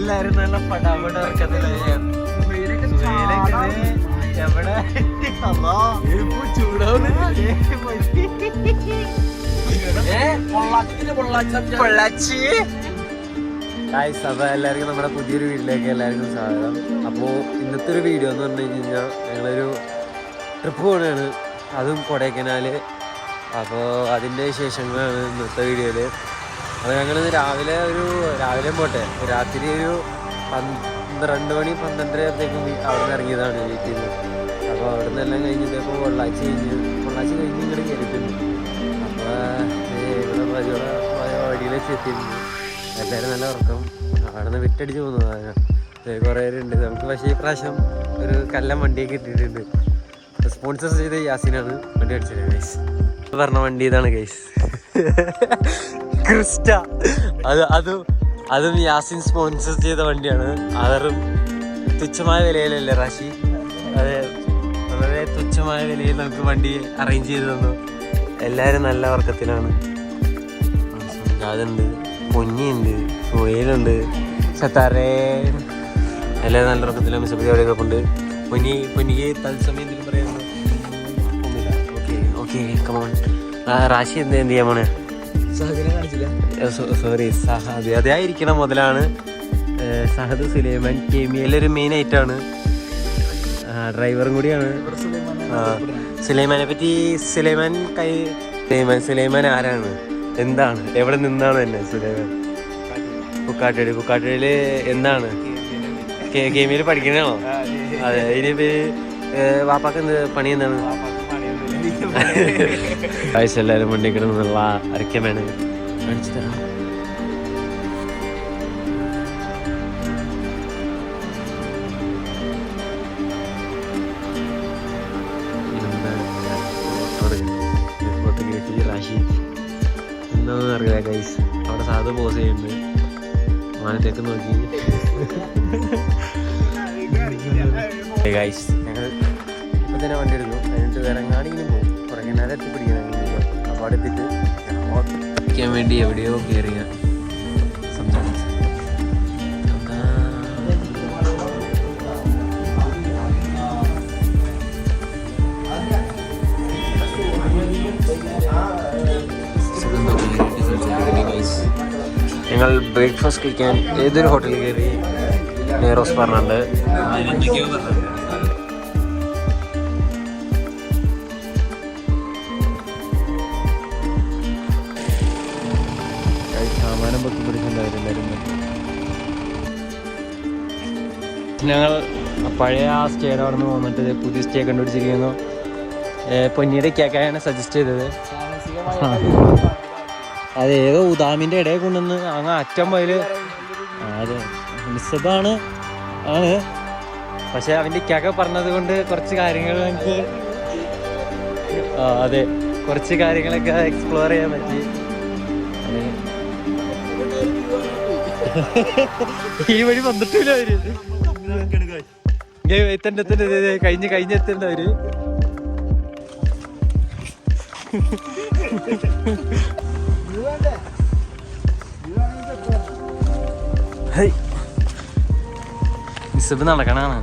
എല്ലാരും നല്ല പടാപട എവിടെ ചൂടാവുന്ന അപ്പൊ എല്ലാവർക്കും നമ്മുടെ പുതിയൊരു വീട്ടിലേക്ക് എല്ലാവർക്കും സ്വാഗതം. അപ്പോൾ ഇന്നത്തെ ഒരു വീഡിയോ എന്ന് പറഞ്ഞു കഴിഞ്ഞാൽ ഞങ്ങളൊരു ട്രിപ്പ് പോവുകയാണ്, അതും കൊടൈക്കനാല്. അപ്പോൾ അതിൻ്റെ വിശേഷങ്ങളാണ് ഇന്നത്തെ വീഡിയോയിൽ. അപ്പോൾ ഞങ്ങൾ രാവിലെ പോട്ടെ, രാത്രി ഒരു 12 മണി 12:30 ആകുമ്പോഴത്തേക്കും അവിടെ നിന്ന് ഇറങ്ങിയതാണ് വീട്ടിൽ നിന്ന്. അപ്പോൾ അവിടെ നിന്ന് എല്ലാം കഴിഞ്ഞിട്ടപ്പോൾ പൊള്ളാച്ചി കഴിഞ്ഞ് ഇങ്ങോട്ട് കയറിയിട്ടുണ്ട്. അപ്പോൾ ഇവിടെ വഴിയിലേക്ക് എത്തിയിട്ടുണ്ട്. എല്ലാവരും നല്ല ഉറക്കം, അവിടെ നിന്ന് വിട്ടടിച്ച് പോകുന്നതാണ്. കുറേ പേരുണ്ട് നമുക്ക്. പക്ഷേ ഈ പ്രാവശ്യം ഒരു കല്ലം വണ്ടിയൊക്കെ ഇട്ടിട്ടുണ്ട്. സ്പോൺസർ ചെയ്ത യാസിനാണ് വണ്ടി അടിച്ചത് ഗൈസ്. പറഞ്ഞ വണ്ടി ഇതാണ് ഗൈസ്, ക്രിസ്റ്റ. അതും യാസിൻ സ്പോൺസർ ചെയ്ത വണ്ടിയാണ്. അതും തുച്ഛമായ വിലയിലല്ലേ റാഷി? അതെ, വളരെ തുച്ഛമായ വിലയിൽ നമുക്ക് വണ്ടി അറേഞ്ച് ചെയ്ത് തന്നു. എല്ലാവരും നല്ല ഉറക്കത്തിലാണ്. അതുണ്ട്, പൊന്നിയുണ്ട്, സുഹേലുണ്ട്, സത്താറേ, എല്ലാവരും നല്ല ഉറക്കത്തിലാണ്. മിസ്സപ്പി അവിടെയൊക്കെ ഉണ്ട്. പൊന്നിക്ക് തത്സമയം എന്തെങ്കിലും പറയുന്നു? Okay come on. റാഷി എന്ത് ചെയ്യാൻ പോണേ? സോറി, സഹദ്. അതായിരിക്കണം മുതലാണ്. സഹദ് സുലൈമാൻ കെമിയയിലൊരു മെയിൻ ആയിട്ടാണ്, ഡ്രൈവറും കൂടിയാണ്. സുലൈമാനെ പറ്റി സുലൈമാൻ ആരാണ്, എന്താണ്, എവിടെ നിന്നാണ് തന്നെ സുലൈമാൻ? കുക്കാട്ടേടിയിൽ എന്താണ്? കെമിയയിൽ പഠിക്കണോ? അതെ. ഇനി വാപ്പാക്ക് എന്ത് പണി എന്താണ്? പൈസ എല്ലാവരും വണ്ടി കിടന്നുള്ള അരക്കമാണ് കാണിച്ചു തരാം. ഫോട്ടോഗ്രാഫി റാഷി എന്താണെന്ന് അറിയില്ല ഗൈസ്. അവിടെ സാധു പോസ് ചെയ്യുന്നുണ്ട്, മാനത്തേക്ക് നോക്കി. ഗൈസ് ഞങ്ങൾ ഇപ്പം തന്നെ വണ്ടി എടുക്കും, കഴിഞ്ഞിട്ട് വേറെ എങ്ങാണെങ്കിലും പോകും. കുറയ്ക്കനാലെ എത്തിപ്പിടിക്കണം. അപ്പോൾ അവിടെ എത്തിയിട്ട് ഓടിക്കാൻ വേണ്ടി എവിടെയോ കയറിയ സംസാരിച്ചു. ഞങ്ങൾ ബ്രേക്ക്ഫാസ്റ്റ് കഴിക്കാൻ ഏതൊരു ഹോട്ടലിൽ കയറി. നേറോസ് പറഞ്ഞിട്ടുണ്ട്. സാമാനം പൊക്കി പിടിച്ചിട്ടുണ്ടായിരുന്നു. ഞങ്ങൾ പഴയ ആ സ്റ്റേയുടെ അവിടെ നിന്ന് വന്നിട്ട് പുതിയ സ്റ്റേ കണ്ടുപിടിച്ചിരിക്കുന്നു. പൊന്നിയുടെ കേക്കായാണ് സജസ്റ്റ് ചെയ്തത്. അത് ഏതോ ഉദാമിൻ്റെ ഇടയിൽ കൊണ്ടുവന്ന് അങ്ങ് അറ്റം പോയാല്. അതെ, മിസ്സബാണ് ആണ്. പക്ഷെ അവൻ്റെ കേക്ക പറഞ്ഞത് കൊണ്ട് കുറച്ച് കാര്യങ്ങൾ നമുക്ക് അതെ കുറച്ച് കാര്യങ്ങളൊക്കെ എക്സ്പ്ലോർ ചെയ്യാൻ പറ്റി. ഈ വഴി വന്നിട്ടില്ല അവര്. കഴിഞ്ഞ് എത്തേണ്ട അവര്. മിസ്സബ് നടക്കണാണ്.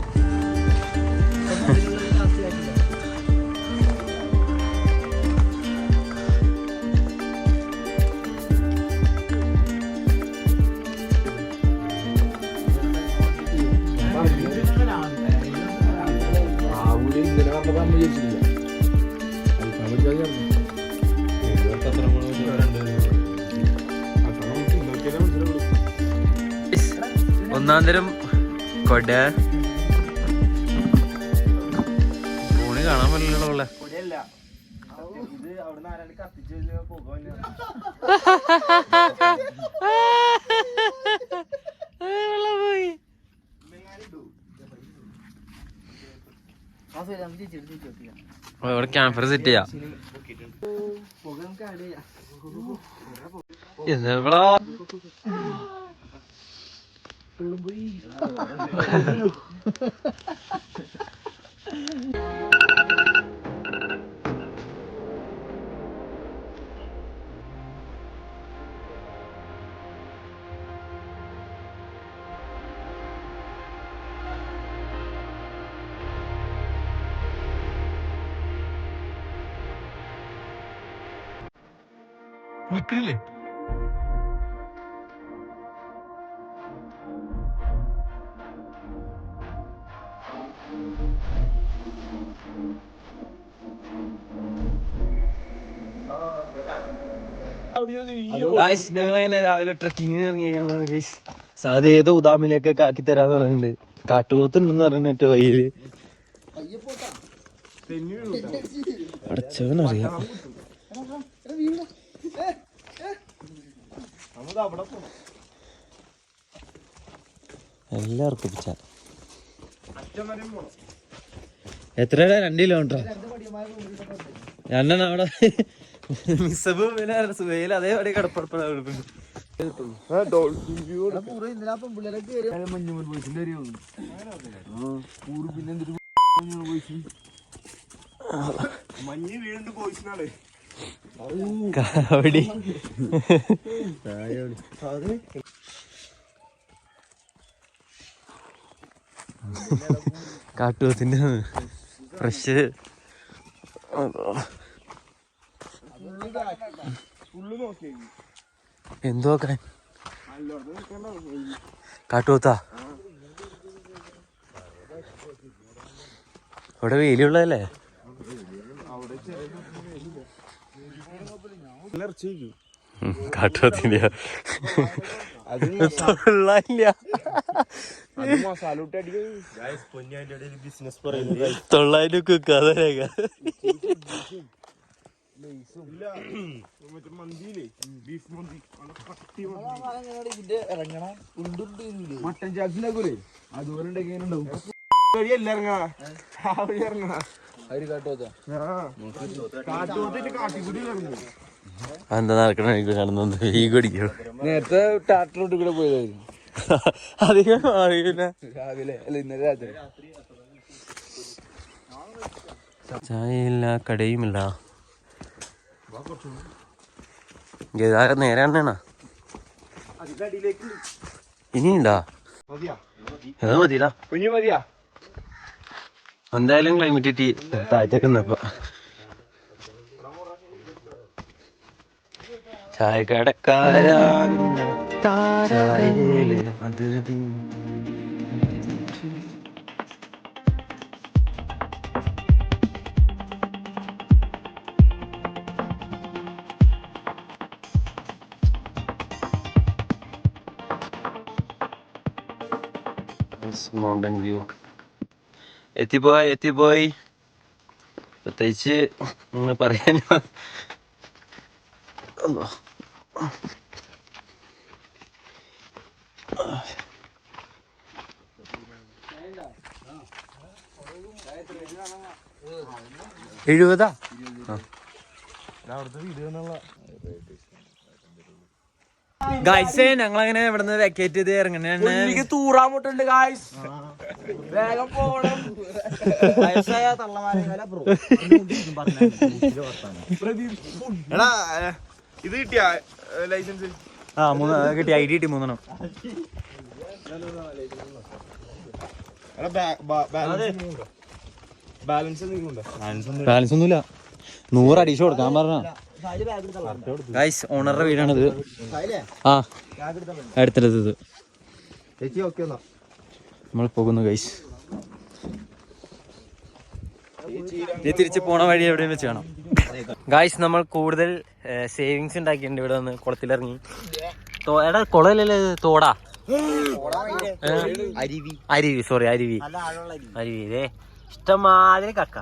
ഒന്നാം തരം കൊട ഫോണിൽ കാണാൻ പറ്റില്ലല്ലോ. ഇവിടെ ക്യാമ്പർ സെറ്റ് ചെയ്യാം. എന്താ മക്കളില്ലേ? ഞങ്ങളങ്ങനെ രാവിലെ ട്രക്കിങ് ഇറങ്ങിയാണ്. സാധ്യത ഏതോ ഉദാമിലേക്കൊക്കെ ആക്കി തരാന്ന് പറയുന്നുണ്ട്. കാട്ടുപോത്തുണ്ടെന്ന് പറഞ്ഞിട്ട് വഴിയില് അടച്ചവനറിയാം. എല്ലാവർക്കും പിച്ച. എത്രയുടെ 2 കിലോമീറ്റർ രണ്ടെണ്ണം അവിടെ മിസ്സബ് സുഹേൽ അതേപടി കിടപ്പുറപ്പുറ. കാട്ടുപോത്തിന്റെ ഫ്രഷ് എന്തോ കാട്ടുപോത്താ. അവിടെ വെയിലുള്ളതല്ലേ? കാട്ടുപോത്തിന്റെ തൊള്ളായിരം കുക്കാതെ മട്ടൻ ചാക്സിലാക്കൂലേ അതുപോലെ എന്താ നടക്കണ കാണുന്നത്? ഈ കടിക്കോ? നേരത്തെ ടാറ്ററോട്ട് കൂടെ പോയതായിരുന്നു. അധികം അറിയില്ല. രാവിലെ അല്ല ഇന്നലെ രാത്രി. ചായയില്ല, കടയുമില്ല. ഗതാഗതം നേരെ തന്നെയാണോ? ഇനിയുണ്ടാ? ഏതാ മതിയില്ല. എന്തായാലും ക്ലൈമറ്റ് താഴ്ചക്ക് നിന്നപ്പോ ചായക്കടക്കാരാ മൗണ്ടൻ വ്യൂ എത്തിപ്പോയി. പ്രത്യേകിച്ച് പറയാൻ എഴുപതാ. ഗായ്സേ ഞങ്ങളങ്ങനെ ഇവിടുന്ന് വെക്കേറ്റ് ചെയ്ത് ഇറങ്ങണ തൂറാമുട്ടുണ്ട് ഗായ്സ്. വേഗം പോണം. ഇത് കിട്ടിയ ലൈസൻസ്? കിട്ടി. ID കിട്ടി 3 ബാലൻസ് ഒന്നുമില്ല. 100 അഡീഷൻ കൊടുക്കാൻ പറഞ്ഞ. ഗൈസ് ഓണറുടെ വീടാണിത്. ആ അടുത്തത് നമ്മൾ പോകുന്നു ഗൈസ്. നീ തിരിച്ച് പോണ വഴി എവിടെയും വെച്ച് കാണാം. ഗായ്സ് നമ്മൾ കൂടുതൽ സേവിങ്സ് ഉണ്ടാക്കിയിട്ടുണ്ട് ഇവിടെ വന്ന് കുളത്തിലിറങ്ങി. എടാ കുളമല്ലല്ലോ ഇത്, തോടാ. അരുവി സോറി അരുവി ഇതേ ഇഷ്ടംമാതിരി കക്ക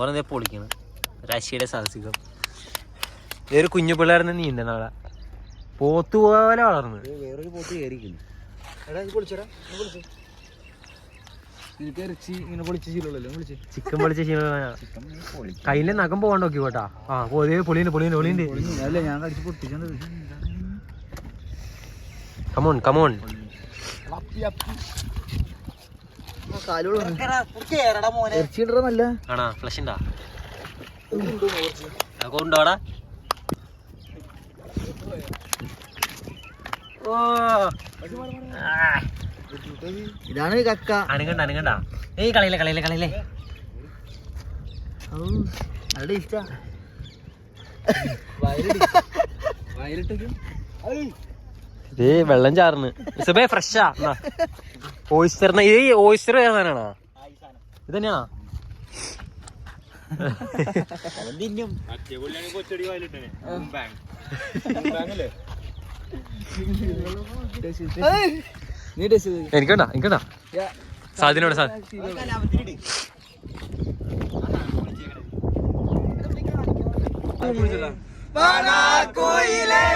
ഓരോ പൊളിക്കണം. റഷ്യയുടെ സാഹസികം. ഇതൊരു കുഞ്ഞു പിള്ളേർന്ന് നീന്തണ അവിടെ പോത്ത് പോലെ വളർന്ന്. വേറൊരു പോത്ത് കയറിക്കുന്നു. ചിക്കൻ പൊളിച്ച കയ്യിലെ നഖം പോകാൻ നോക്കി കേട്ടാ. ആ പൊളിയുണ്ട്. അല്ല ഞാൻ കടിച്ച് പൊട്ടിച്ചത്. Come on come on. നല്ല ആണാ ഫ്ലഷ് ഉണ്ടാ കൊണ്ടോടാ. ഓ ഇതാണ് കക്ക. അനങ്ങണ്ട ഏയ് കളയില്ലേ അവിടെ ഇഷ്ട ഇത് വെള്ളം ചാർന്ന് സുബേ ഫ്രഷാ. ഓയിസ്റ്ററിന് ഈ ഓയിസ്റ്റർ ഏതാണോ ഇത് തന്നെയാണോ? എനിക്കണ്ട സാധിനോട് സാധി കോയിലേ